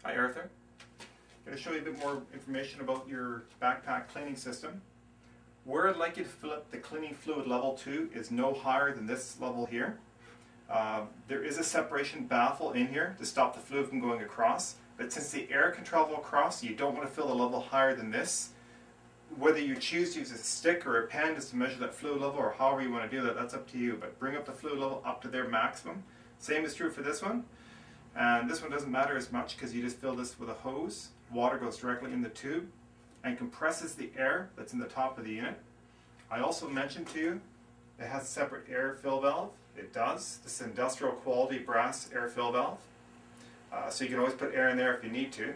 Hi Arthur. I'm going to show you a bit more information about your backpack cleaning system. Where I'd like you to fill up the cleaning fluid level to is no higher than this level here. There is a separation baffle in here to stop the fluid from going across, but since the air can travel across, you don't want to fill the level higher than this. Whether you choose to use a stick or a pen just to measure that fluid level, or however you want to do that, that's up to you, but bring up the fluid level up to their maximum. Same is true for this one. And this one doesn't matter as much because you just fill this with a hose. Water goes directly in the tube and compresses the air that's in the top of the unit. I also mentioned to you it has a separate air fill valve. It does. This is industrial quality brass air fill valve. So you can always put air in there if you need to.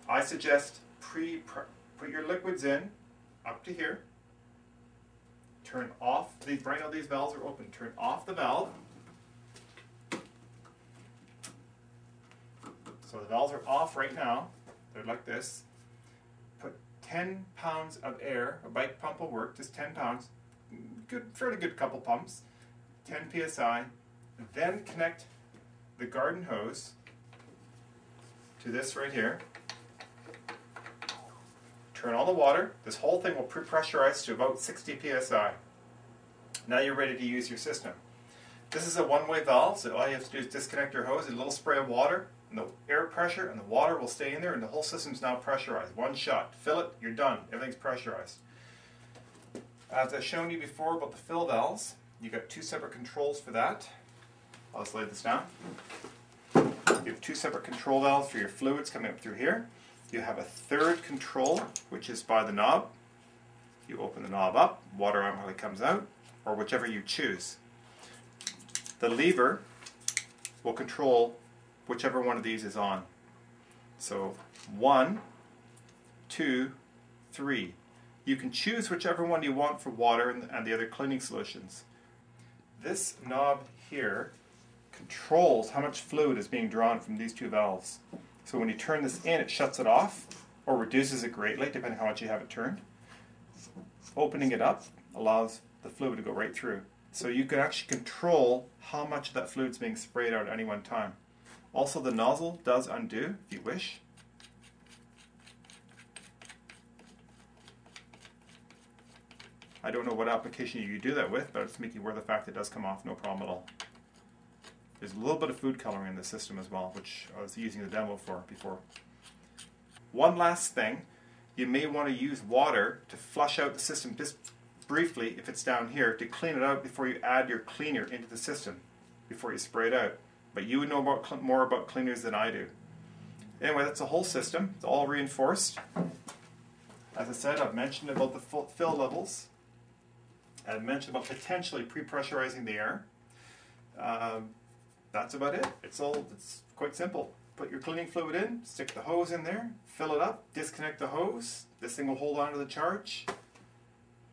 I suggest put your liquids in up to here. Turn off these. Right now these valves are open. Turn off the valve. So the valves are off right now. They're like this. Put 10 pounds of air. A bike pump will work. Just 10 pounds. Good, fairly good couple pumps. 10 psi. Then connect the garden hose to this right here. Turn on the water. This whole thing will pre-pressurize to about 60 psi. Now you're ready to use your system. This is a one-way valve, so all you have to do is disconnect your hose, a little spray of water, and the air pressure and the water will stay in there, and the whole system's now pressurized. One shot. Fill it, you're done. Everything's pressurized. As I've shown you before about the fill valves, you've got two separate controls for that. I'll just lay this down. You have two separate control valves for your fluids coming up through here. You have a third control, which is by the knob. You open the knob up, water automatically comes out, or whichever you choose. The lever will control whichever one of these is on. So 1, 2, 3. You can choose whichever one you want for water and the other cleaning solutions. This knob here controls how much fluid is being drawn from these two valves. So when you turn this in, it shuts it off or reduces it greatly, depending on how much you have it turned. Opening it up allows the fluid to go right through. So you can actually control how much of that fluid is being sprayed out at any one time. Also, the nozzle does undo if you wish. I don't know what application you do that with, but it's making aware of the fact that it does come off no problem at all. There's a little bit of food coloring in the system as well, which I was using the demo for before. One last thing, you may want to use water to flush out the system just briefly, if it's down here, to clean it out before you add your cleaner into the system, before you spray it out. But you would know more about cleaners than I do. Anyway, that's the whole system. It's all reinforced. As I said, I've mentioned about the fill levels. I've mentioned about potentially pre-pressurizing the air. That's about it. It's quite simple. Put your cleaning fluid in, stick the hose in there, fill it up, disconnect the hose. This thing will hold on to the charge.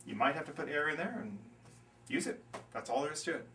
You might have to put air in there and use it. That's all there is to it.